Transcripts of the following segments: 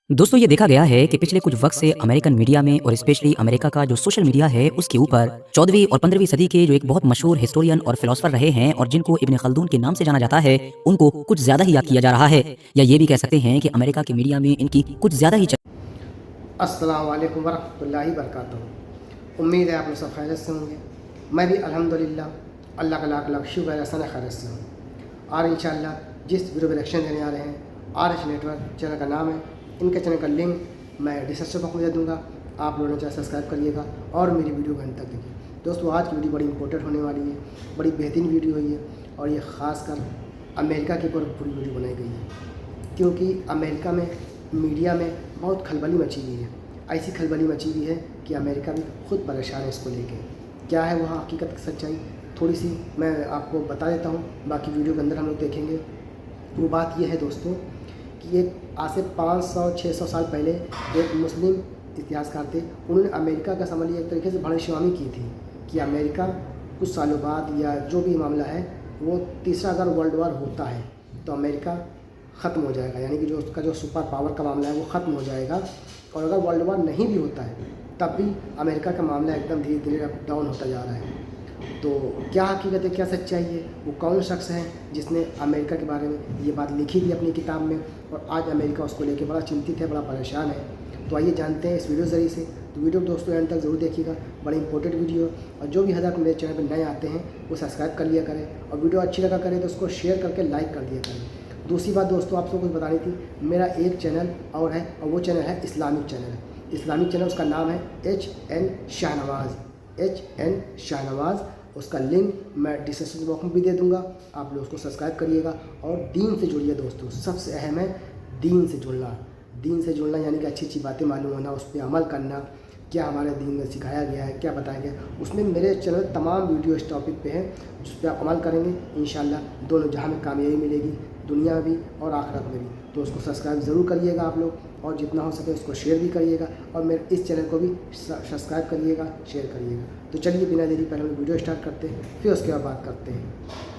दोस्तों ये देखा गया है कि पिछले कुछ वक्त से अमेरिकन मीडिया में और स्पेशली अमेरिका का जो सोशल मीडिया है उसके ऊपर 14वीं और 15वीं सदी के जो एक बहुत मशहूर हिस्टोरियन और फिलोसफर रहे हैं और जिनको इब्न खल्दून के नाम से जाना जाता है उनको कुछ ज्यादा ही याद किया जा रहा है, या ये भी कह सकते हैं कि अमेरिका के मीडिया में इनकी कुछ ज्यादा ही अस्सलाम वालेकुम वरहमतुल्लाहि वबरकातुहू। उम्मीद है आप लोग सब खैरियत से होंगे। मैं भी अल्हम्दुलिल्लाह अल्लाह का लाख लाख शुक्र है हसन खैरियत से हूँ। और इंशाअल्लाह जिस वीडियो पर रिएक्शन देने आ रहे हैं RH नेटवर्क चैनल का नाम है, इनके चैनल का लिंक मैं डिस्क्रिप्शन बॉक्स में दे दूँगा। आप लोगों ने चैनल सब्सक्राइब करिएगा और मेरी वीडियो को अंत तक देखिए। दोस्तों आज की वीडियो बड़ी इंपॉर्टेंट होने वाली है, बड़ी बेहतरीन वीडियो हुई है और ये ख़ासकर अमेरिका के ऊपर पूरी वीडियो बनाई गई है, क्योंकि अमेरिका में मीडिया में बहुत खलबली मची हुई है। ऐसी खलबली मची हुई है कि अमेरिका भी खुद परेशान है इसको लेके। क्या है वहाँ हकीकत सच्चाई थोड़ी सी मैं आपको बता देता हूँ, बाकी वीडियो के अंदर हम लोग देखेंगे। वो बात ये है दोस्तों कि एक आज से 500-600 साल पहले एक मुस्लिम इतिहासकार थे, उन्होंने अमेरिका का समझ लिया एक तरीके से भविष्यवाणी की थी कि अमेरिका कुछ सालों बाद या जो भी मामला है वो तीसरा अगर वर्ल्ड वॉर होता है तो अमेरिका ख़त्म हो जाएगा, यानी कि जो उसका जो सुपर पावर का मामला है वो ख़त्म हो जाएगा। और अगर वर्ल्ड वॉर नहीं भी होता है तब भी अमेरिका का मामला एकदम धीरे धीरे अप डाउन होता जा रहा है। तो क्या हकीकत है, क्या सच्चाई है, वो कौन शख्स है जिसने अमेरिका के बारे में ये बात लिखी थी अपनी किताब में, और आज अमेरिका उसको लेके बड़ा चिंतित है, बड़ा परेशान है। तो आइए जानते हैं इस वीडियो ज़रिए से। तो वीडियो दोस्तों एंड तक ज़रूर देखिएगा, बड़ी इंपॉर्टेंट वीडियो। और जो भी हज़रत मेरे चैनल पर नए आते हैं वो सब्सक्राइब कर लिया करें, और वीडियो अच्छी लगा करें तो उसको शेयर करके लाइक कर दिया करें। दूसरी बात दोस्तों आपको कुछ बतानी थी, मेरा एक चैनल और है और वो चैनल है इस्लामिक चैनल। इस्लामिक चैनल उसका नाम है HN शाहनवाज़। उसका लिंक मैं डिस्क्रिप्शन बॉक्स में भी दे दूंगा, आप लोग उसको सब्सक्राइब करिएगा और दीन से जुड़िए दोस्तों। सबसे अहम है दीन से जुड़ना। दीन से जुड़ना यानी कि अच्छी अच्छी बातें मालूम होना, उस पर अमल करना, क्या हमारे दीन में सिखाया गया है, क्या बताया गया। उसमें मेरे चैनल तमाम वीडियो इस टॉपिक पे हैं जिस पर आप अमल करेंगे इंशाल्लाह दोनों जहां में कामयाबी मिलेगी, दुनिया में भी और आखिरत में भी। तो उसको सब्सक्राइब ज़रूर करिएगा आप लोग, और जितना हो सके उसको शेयर भी करिएगा, और मेरे इस चैनल को भी सब्सक्राइब करिएगा, शेयर करिएगा। तो चलिए बिना देरी पहले हम वीडियो स्टार्ट करते हैं, फिर उसके बाद बात करते हैं।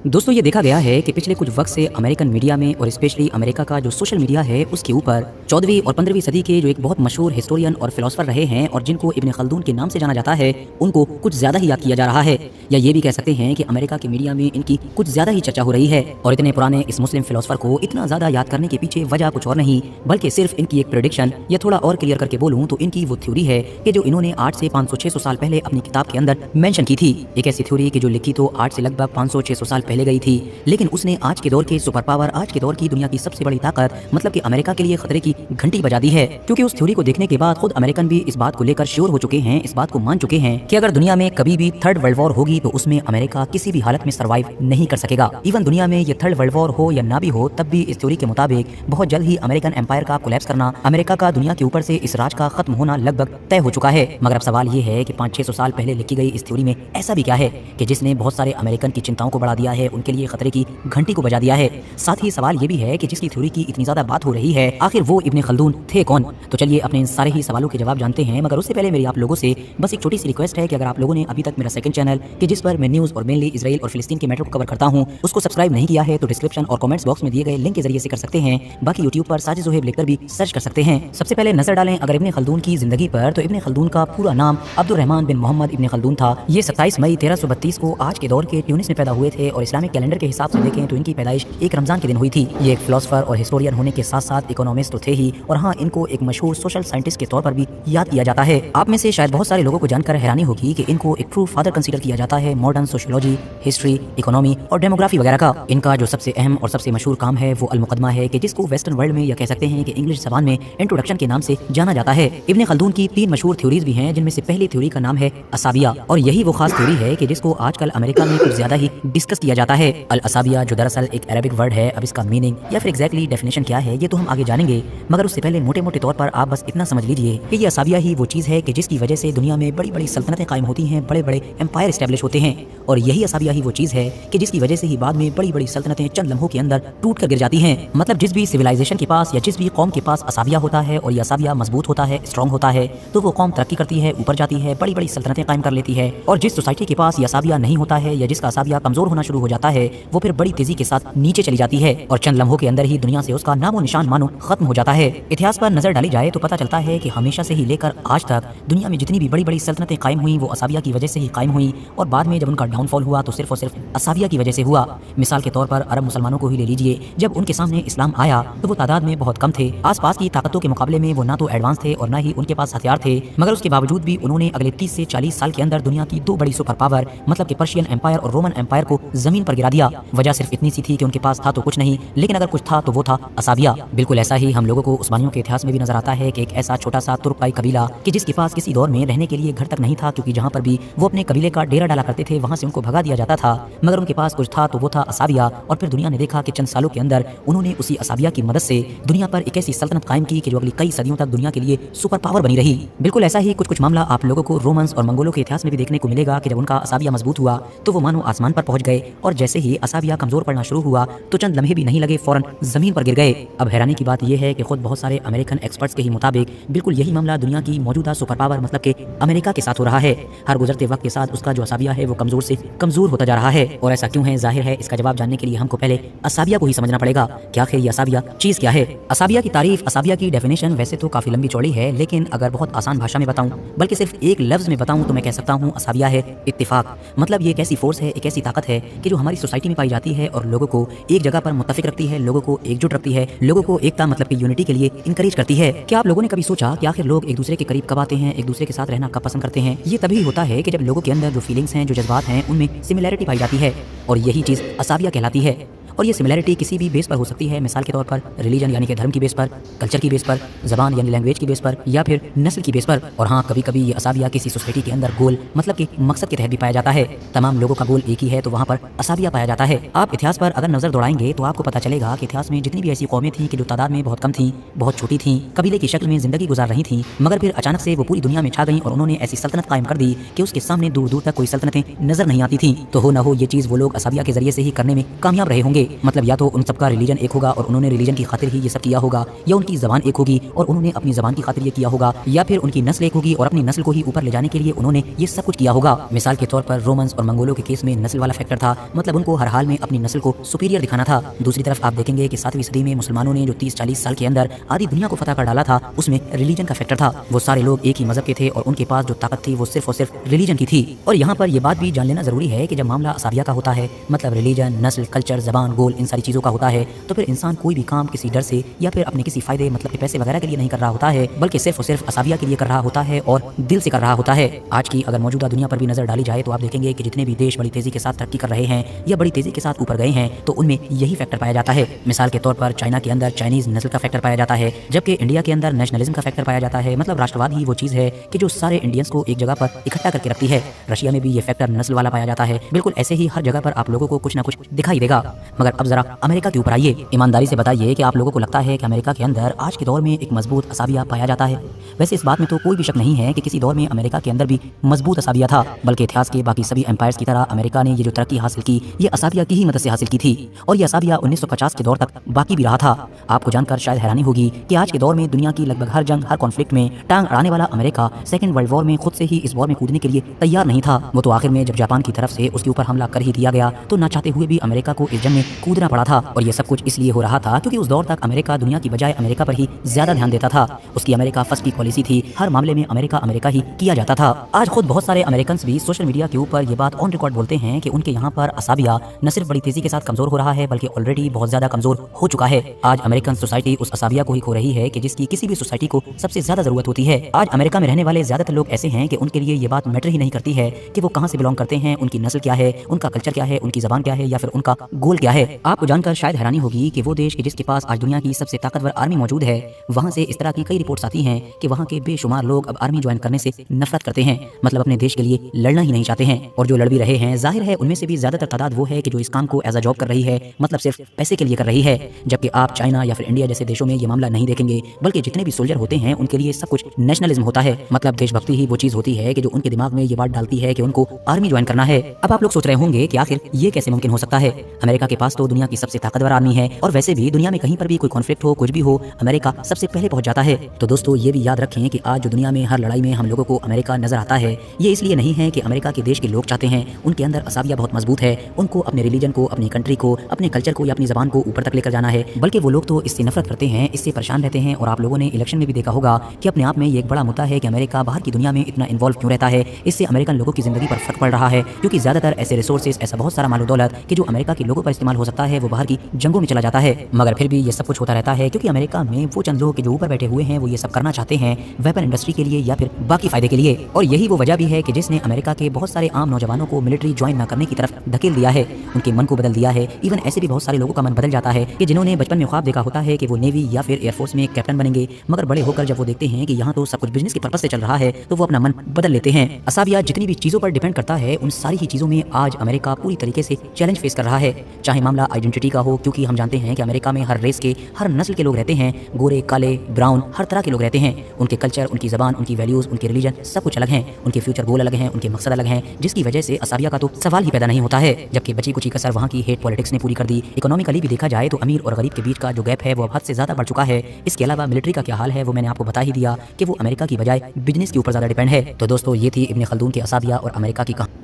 दोस्तों ये देखा गया है कि पिछले कुछ वक्त से अमेरिकन मीडिया में और स्पेशली अमेरिका का जो सोशल मीडिया है उसके ऊपर 14वीं और 15वीं सदी के जो एक बहुत मशहूर हिस्टोरियन और फिलोसफर रहे हैं और जिनको इब्न खल्दून के नाम से जाना जाता है उनको कुछ ज्यादा ही याद किया जा रहा है, या ये भी कह सकते हैं कि अमेरिका के मीडिया में इनकी कुछ ज्यादा ही चर्चा हो रही है। और इतने पुराने इस मुस्लिम फिलोसफर को इतना ज्यादा याद करने के पीछे वजह कुछ और नहीं बल्कि सिर्फ इनकी एक प्रेडिक्शन, या थोड़ा और क्लियर करके बोलूँ तो इनकी वो थ्योरी है कि जो इन्होंने 8 से 500-600 साल पहले अपनी किताब के अंदर मेंशन की थी। एक ऐसी थ्योरी की जो लिखी तो 8 से लगभग 500-600 साल पहले गई थी, लेकिन उसने आज के दौर के सुपर पावर, आज के दौर की दुनिया की सबसे बड़ी ताकत मतलब कि अमेरिका के लिए खतरे की घंटी बजा दी है। क्योंकि उस थ्योरी को देखने के बाद खुद अमेरिकन भी इस बात को लेकर श्योर हो चुके हैं, इस बात को मान चुके हैं कि अगर दुनिया में कभी भी थर्ड वर्ल्ड वॉर होगी तो उसमें अमेरिका किसी भी हालत में सर्वाइव नहीं कर सकेगा। इवन दुनिया में ये थर्ड वर्ल्ड वॉर हो या ना भी हो, तब भी इस थ्योरी के मुताबिक बहुत जल्द ही अमेरिकन एम्पायर का कोलैप्स करना, अमेरिका का दुनिया के ऊपर से इस राज का खत्म होना लगभग तय हो चुका है। मगर अब सवाल ये है कि 500-600 साल पहले लिखी गई इस थ्योरी में ऐसा भी क्या है कि जिसने बहुत सारे अमेरिकन की चिंताओं को बढ़ा दिया है, उनके लिए खतरे की घंटी को बजा दिया है। साथ ही सवाल ये भी है कि जिसकी थ्योरी की इतनी ज्यादा बात हो रही है आखिर वो इब्न खल्दून थे कौन। तो चलिए अपने इन सारे ही सवालों के जवाब जानते हैं, मगर उससे पहले मेरी आप लोगों से बस एक छोटी सी रिक्वेस्ट है कि अगर आप लोगों ने अभी तक मेरा सेकंड चैनल कि जिस पर मैं न्यूज़ और मेनली इजराइल और फिलिस्तीन के मैटर को कवर करता हूं उसको सब्सक्राइब नहीं किया है तो डिस्क्रिप्शन और कमेंट्स बॉक्स में दिए गए लिंक के जरिए से कर सकते हैं। बाकी यूट्यूब पर साजिद ज़ोहैब लिखकर भी सर्च कर सकते हैं। सबसे पहले नजर डालें अगर इब्न खल्दून की जिंदगी पर, तो इब्न खल्दून का पूरा नाम अब्दुल रहमान बिन मोहम्मद इब्न खल्दून था। ये 27 मई 1332 को आज के दौर के ट्यूनिस में पैदा हुए थे, और इस्लामिक कैलेंडर के हिसाब से देखें तो इनकी पैदाइश एक रमजान के दिन हुई थी। ये एक फिलोसफर और हिस्टोरियन होने के साथ साथ इकोनॉमिस्ट तो थे ही, और हाँ इनको एक मशहूर सोशल साइंटिस्ट के तौर पर भी याद किया जाता है। आप में से शायद बहुत सारे लोगों को जानकर हैरानी होगी कि इनको एक ट्रू फादर कंसीडर किया जाता है मॉडर्न सोशियोलॉजी, हिस्ट्री, इकोनॉमी और डेमोग्राफी वगैरह का। इनका जो सबसे अहम और सबसे मशहूर काम है वो अल-मुक़द्दमा है, कि जिसको वेस्टर्न वर्ल्ड में या कह सकते हैं कि इंग्लिश ज़बान में इंट्रोडक्शन के नाम से जाना जाता है। इब्न खल्दून की 3 मशहूर थ्योरीज भी हैं, जिनमें से पहली थ्योरी का नाम है असाबिया, और यही वो खास थ्योरी है कि जिसको आजकल अमेरिका में कुछ ज्यादा ही डिस्कस किया जाता है। अल असाबिया जो दरअसल एक अरबिक वर्ड है, अब इसका मीनिंग या फिर एग्जैक्टली डेफिनेशन क्या है ये तो हम आगे जानेंगे, मगर उससे पहले मोटे मोटे तौर पर आप बस इतना समझ लीजिए कि ये असाबिया ही वो चीज़ है कि जिसकी वजह से दुनिया में बड़ी बड़ी सल्तनतें कायम होती हैं, बड़े बड़े एम्पायर एस्टैब्लिश होते हैं, और यही असाबिया ही वो चीज़ है कि जिसकी वजह से ही बाद में बड़ी बड़ी सल्तनतें चंद लम्हों के अंदर टूट कर गिर जाती हैं। मतलब जिस भी सिविलाइजेशन के पास या जिस भी कौम के पास असाबिया होता है और ये असाबिया मजबूत होता है, स्ट्रॉन्ग होता है, तो वो कौम तरक्की करती है, ऊपर जाती है, बड़ी बड़ी सल्तनतें कायम कर लेती है। और जिस सोसाइटी के पास ये असाबिया नहीं होता है या जिसका असाबिया कमजोर होना शुरू हो जाता है वो फिर बड़ी तेजी के साथ नीचे चली जाती है और चंद लम्हों के अंदर ही दुनिया से उसका नामो निशान मानो खत्म हो जाता है। इतिहास पर नजर डाली जाए तो पता चलता है कि हमेशा से ही लेकर आज तक दुनिया में जितनी भी बड़ी बड़ी सल्तनतें कायम हुई वो असाबिया की वजह से ही कायम हुई, और बाद में जब उनका डाउनफॉल हुआ तो सिर्फ और सिर्फ असाबिया की वजह से हुआ। मिसाल के तौर पर अरब मुसलमानों को ही ले लीजिए, जब उनके सामने इस्लाम आया तो वो तादाद में बहुत कम थे। आसपास की ताकतों के मुकाबले में वो ना तो एडवांस थे और ना ही उनके पास हथियार थे, मगर उसके बावजूद भी उन्होंने अगले 30 से 40 साल के अंदर दुनिया की दो बड़ी सुपर पावर मतलब कि पर्शियन एम्पायर और रोमन एम्पायर को जमीन पर गिरा दिया। वजह सिर्फ इतनी सी थी कि उनके पास था तो कुछ नहीं, लेकिन अगर कुछ था तो वो था असाबिया। बिल्कुल ऐसा ही हम लोगों को उस्मानियों के इतिहास में भी नजर आता है कि एक ऐसा छोटा सा तुर्काई कबीला कि जिसके पास किसी दौर में रहने के लिए घर तक नहीं था, क्योंकि जहाँ पर भी वो अपने कबीले का डेरा डाला करते थे वहाँ से उनको भगा दिया जाता था, मगर उनके पास कुछ था तो वो था असाबिया। और फिर दुनिया ने देखा कि चंद सालों के अंदर उन्होंने उसी असाबिया की मदद से दुनिया पर एक ऐसी सल्तनत कायम की कि जो अगली कई सदियों तक दुनिया के लिए सुपर पावर बनी रही। बिल्कुल ऐसा ही कुछ मामला आप लोगों को रोमन्स और मंगोलों के इतिहास में भी देखने को मिलेगा कि जब उनका असाबिया मजबूत हुआ तो वो मानो आसमान पर पहुंच गए, और जैसे ही असाबिया कमजोर पड़ना शुरू हुआ तो चंद लम्हे भी नहीं लगे फौरन जमीन पर गिर गए। अब हैरानी की बात यह है कि खुद बहुत सारे अमेरिकन एक्सपर्ट्स के ही मुताबिक बिल्कुल यही मामला दुनिया की मौजूदा सुपर पावर मतलब के अमेरिका के साथ हो रहा है। हर गुजरते वक्त के साथ उसका जो असाबिया है वो कमजोर से कमजोर होता जा रहा है। और ऐसा क्यों है, जाहिर है इसका जवाब जानने के लिए हमको पहले असाबिया को ही समझना पड़ेगा कि आखिर ये असाबिया चीज क्या है। असाबिया की तारीफ, असाबिया की डेफिनेशन वैसे तो काफी लंबी चौड़ी है, लेकिन अगर बहुत आसान भाषा में बताऊं बल्कि सिर्फ एक लफ्ज में बताऊं तो मैं कह सकता हूं असाबिया है इत्तिफाक। मतलब ये एक ऐसी फोर्स है, एक ऐसी ताकत है कि जो हमारी सोसाइटी में पाई जाती है और लोगों को एक जगह पर मुत्तफिक रखती है, लोगों को एकजुट रखती है, लोगों को एकता मतलब कि यूनिटी के लिए इंकरेज करती है। क्या आप लोगों ने कभी सोचा कि आखिर लोग एक दूसरे के करीब कब आते हैं, एक दूसरे के साथ रहना कब पसंद करते हैं? ये तभी होता है कि जब लोगों के अंदर जो फीलिंग्स हैं, जो जज्बात हैं, उनमें सिमिलैरिटी पाई जाती है, और यही चीज असाबिया कहलाती है। और ये सिमिलैरिटी किसी भी बेस पर हो सकती है, मिसाल के तौर पर रिलीजन यानी कि धर्म की बेस पर, कल्चर की बेस पर, जबान यानी लैंग्वेज की बेस पर, या फिर नस्ल की बेस पर। और हाँ, कभी कभी ये असाबिया किसी सोसाइटी के अंदर गोल मतलब कि मकसद के तहत भी पाया जाता है। तमाम लोगों का गोल एक ही है तो वहाँ पर असाबिया पाया जाता है। आप इतिहास पर अगर नजर दौड़ाएंगे तो आपको पता चलेगा कि इतिहास में जितनी भी ऐसी कौमें थी कि जो तादाद में बहुत कम थी, बहुत छोटी थी, कबीले की शक्ल में जिंदगी गुजार रही थी, मगर फिर अचानक से वो पूरी दुनिया में छा गई और उन्होंने ऐसी सल्तनत कायम कर दी कि उसके सामने दूर दूर तक कोई सल्तनतें नजर नहीं आती थी। तो हो ना हो ये चीज वो लोग असाबिया के जरिए से ही करने में कामयाब रहे होंगे। मतलब या तो सबका रिलीजन एक होगा और उन्होंने रिलीजन की खातिर ही ये सब किया होगा, या उनकी जबान एक होगी और उन्होंने अपनी जबान की खातिर ये किया होगा, या फिर उनकी नस्ल एक होगी और अपनी नस्ल को ही ऊपर ले जाने के लिए उन्होंने ये सब कुछ किया होगा। मिसाल के तौर पर रोमन्स और मंगोलों के केस में नस्ल वाला फैक्टर था, मतलब उनको हर हाल में अपनी नस्ल को सुपीरियर दिखाना था। दूसरी तरफ आप देखेंगे कि 7वीं सदी में मुसलमानों ने जो 30-40 साल के अंदर आधी दुनिया को फतह कर डाला था, उसमें रिलीजन का फैक्टर था। वो सारे लोग एक ही मजहब के थे और उनके पास जो ताकत थी वो सिर्फ और सिर्फ रिलीजन की थी। और यहाँ पर यह बात भी जान लेना जरूरी है कि जब मामला असाबिया का होता है, मतलब रिलीजन, नस्ल, कल्चर, जबान, गोल, इन सारी चीजों का होता है, तो फिर इंसान कोई भी काम किसी डर से या फिर अपने किसी फायदे मतलब कि पैसे वगैरह के लिए नहीं कर रहा होता है, बल्कि सिर्फ और सिर्फ असाबिया के लिए कर रहा होता है और दिल से कर रहा होता है। आज की अगर मौजूदा दुनिया पर भी नजर डाली जाए तो आप देखेंगे कि जितने भी देश बड़ी तेजी के साथ तरक्की कर रहे हैं या बड़ी तेजी के साथ ऊपर गए हैं तो उनमें यही फैक्टर पाया जाता है। मिसाल के तौर पर चाइना के अंदर चाइनीज नस्ल का फैक्टर पाया जाता है, जबकि इंडिया के अंदर नेशनलिज्म का फैक्टर पाया जाता है। मतलब राष्ट्रवाद ही वो चीज है कि जो सारे इंडियंस को एक जगह पर इकट्ठा करके रखती है। रशिया में भी ये फैक्टर नस्ल वाला पाया जाता है। बिल्कुल ऐसे ही हर जगह पर आप लोगों को कुछ ना कुछ दिखाई देगा। मगर अब जरा अमेरिका के ऊपर आइए, ईमानदारी से बताइए कि आप लोगों को लगता है कि अमेरिका के अंदर आज के दौर में एक मजबूत असाबिया पाया जाता है? वैसे इस बात में तो कोई भी शक नहीं है कि किसी दौर में अमेरिका के अंदर भी मजबूत असाबिया था, बल्कि इतिहास के बाकी सभी एम्पायर्स की तरह अमेरिका ने ये जो तरक्की हासिल की ये असाबिया की ही मदद से हासिल की थी, और ये असाबिया 1950 के दौर तक बाकी भी रहा था। आपको जानकर शायद हैरानी होगी कि आज के दौर में दुनिया की लगभग हर जंग, हर कॉन्फ्लिक्ट में टांग अड़ाने वाला अमेरिका सेकंड वर्ल्ड वॉर में खुद से ही इस वॉर में कूदने के लिए तैयार नहीं था। वो तो आखिर में जब जापान की तरफ से उसके ऊपर हमला कर ही दिया गया तो ना चाहते हुए भी अमेरिका को इस जंग में कूदना पड़ा था। और ये सब कुछ इसलिए हो रहा था क्योंकि उस दौर तक अमेरिका दुनिया की बजाय अमेरिका पर ही ज्यादा ध्यान देता था। उसकी अमेरिका फर्स्ट की पॉलिसी थी, हर मामले में अमेरिका अमेरिका ही किया जाता था। आज खुद बहुत सारे अमेरिकन भी सोशल मीडिया के ऊपर ये बात ऑन रिकॉर्ड बोलते हैं कि उनके यहाँ पर असाबिया न सिर्फ बड़ी तेजी के साथ कमजोर हो रहा है बल्कि ऑलरेडी बहुत ज्यादा कमजोर हो चुका है। आज अमेरिकन सोसाइटी उस असाबिया को ही खो रही है कि जिसकी किसी भी सोसाइटी को सबसे ज्यादा जरूरत होती है। आज अमेरिका में रहने वाले ज्यादातर लोग ऐसे हैं कि उनके लिए ये बात मैटर ही नहीं करती है कि वो कहाँ से बिलोंग करते हैं, उनकी नस्ल क्या है, उनका कल्चर क्या है, उनकी जबान क्या है या फिर उनका गोल क्या है। आपको जानकर शायद हैरानी होगी कि वो देश जिसके पास आज दुनिया की सबसे ताकतवर आर्मी मौजूद है, वहाँ से इस तरह की कई रिपोर्ट्स आती हैं कि वहाँ के बेशुमार लोग अब आर्मी ज्वाइन करने से नफरत करते हैं, मतलब अपने देश के लिए लड़ना ही नहीं चाहते हैं। और जो लड़ भी रहे हैं जाहिर है उनमें से भी ज्यादातर तादाद वो है कि जो इस काम को एज अ जॉब कर रही है, मतलब सिर्फ पैसे के लिए कर रही है। जबकि आप चाइना या फिर इंडिया जैसे देशों में ये मामला नहीं देखेंगे, बल्कि जितने भी सोल्जर होते हैं उनके लिए सब कुछ नेशनलिज्म होता है, मतलब देशभक्ति ही वो चीज होती है कि जो उनके दिमाग में ये बात डालती है कि उनको आर्मी ज्वाइन करना है। अब आप लोग सोच रहे होंगे कि आखिर ये कैसे मुमकिन हो सकता है। अमेरिका के पास पास तो दुनिया की सबसे ताकतवर आर्मी है और वैसे भी दुनिया में कहीं पर भी कोई कॉन्फ्लिक्ट हो, कुछ भी हो, अमेरिका सबसे पहले पहुंच जाता है। तो दोस्तों ये भी याद रखें कि आज जो दुनिया में हर लड़ाई में हम लोगों को अमेरिका नजर आता है, ये इसलिए नहीं है कि अमेरिका के देश के लोग चाहते हैं, उनके अंदर असाविया बहुत मजबूत है, उनको अपने रिलीजन को, अपनी कंट्री को, अपने कल्चर को या अपनी जबान को ऊपर तक लेकर जाना है, बल्कि वो लोग तो इससे नफरत करते हैं, इससे परेशान रहते हैं। और आप लोगों ने इलेक्शन में भी देखा होगा कि अपने आप में ये एक बड़ा मुद्दा है कि अमेरिका बाहर की दुनिया में इतना इन्वॉल्व क्यों रहता है। इससे अमेरिकन लोगों की जिंदगी पर फर्क पड़ रहा है, क्योंकि ज्यादातर ऐसे रिसोर्सेज, ऐसा बहुत सारा माल दौलत कि जो अमेरिका के लोगों पर इस्तेमाल हो सकता है, वो बाहर की जंगों में चला जाता है। मगर फिर भी ये सब कुछ होता रहता है क्योंकि अमेरिका में वो चंद लोग जो ऊपर बैठे हुए हैं वो ये सब करना चाहते हैं वेपन इंडस्ट्री के लिए या फिर बाकी फायदे के लिए। और यही वो वजह भी है कि जिसने अमेरिका के बहुत सारे आम नौजवानों को मिलिट्री ज्वाइन न करने की तरफ धकेल दिया है, उनके मन को बदल दिया है। इवन ऐसे भी बहुत सारे लोगों का मन बदल जाता है कि जिन्होंने बचपन में ख्वाब देखा होता है कि वो नेवी या फिर एयरफोर्स में कैप्टन बनेंगे, मगर बड़े होकर जब वो देखते हैं कि यहाँ तो सब कुछ बिजनेस के पर्पस से चल रहा है, तो वो अपना मन बदल लेते हैं। असाविया जितनी भी चीजों पर डिपेंड करता है, उन सारी ही चीजों में आज अमेरिका पूरी तरीके से चैलेंज फेस कर रहा है। चाहे मामला आइडेंटिटी का हो, क्योंकि हम जानते हैं कि अमेरिका में हर रेस के, हर नस्ल के लोग रहते हैं, गोरे, काले, ब्राउन, हर तरह के लोग रहते हैं। उनके कल्चर, उनकी जबान, उनकी वैल्यूज, उनके रिलीजन सब कुछ अलग हैं, उनके फ्यूचर गोल अलग हैं, उनके मकसद अलग हैं, जिसकी वजह से असाविया का तो सवाल ही पैदा नहीं होता है। जबकि बची कुची कसर वहाँ की हेट पॉलिटिक्स ने पूरी कर दी। इकोनॉमिकली भी देखा जाए तो अमीर और गरीब के बीच का जो गैप है वो अब हद से ज्यादा बढ़ चुका है। इसके अलावा मिलिट्री का क्या हाल है वो मैंने आपको बता ही दिया कि वो अमेरिका की बजाय बिजनेस के ऊपर ज्यादा डिपेंड है। तो दोस्तों ये थी इब्न खल्दून के असाविया और अमेरिका की कहानी।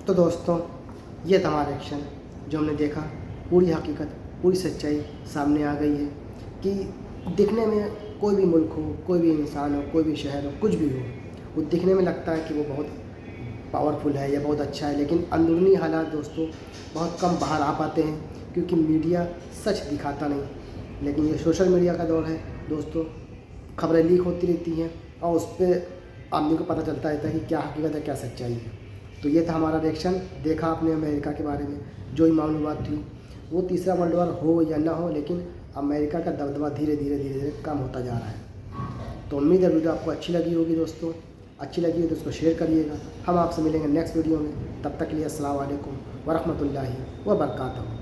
तो दोस्तों ये था हमारा एक्शन, जो हमने देखा, पूरी हकीकत, पूरी सच्चाई सामने आ गई है कि दिखने में कोई भी मुल्क हो, कोई भी इंसान हो, कोई भी शहर हो, कुछ भी हो, वो दिखने में लगता है कि वो बहुत पावरफुल है या बहुत अच्छा है, लेकिन अंदरूनी हालात दोस्तों बहुत कम बाहर आ पाते हैं, क्योंकि मीडिया सच दिखाता नहीं। लेकिन ये सोशल मीडिया का दौर है दोस्तों, खबरें लीक होती रहती हैं और उस पर आदमी को पता चलता रहता है कि क्या हकीकत है, क्या सच्चाई है। तो ये था हमारा रिएक्शन। देखा आपने अमेरिका के बारे में जो ही मालूमात थी, वो तीसरा वर्ल्ड वॉर हो या ना हो, लेकिन अमेरिका का दबदबा धीरे धीरे कम होता जा रहा है। तो उम्मीद है वीडियो आपको अच्छी लगी होगी दोस्तों। अच्छी लगी हो तो उसको शेयर करिएगा। हम आपसे मिलेंगे नेक्स्ट वीडियो में। तब तक के लिए अस्सलाम वालेकुम व रहमतुल्लाहि व बरकातहू।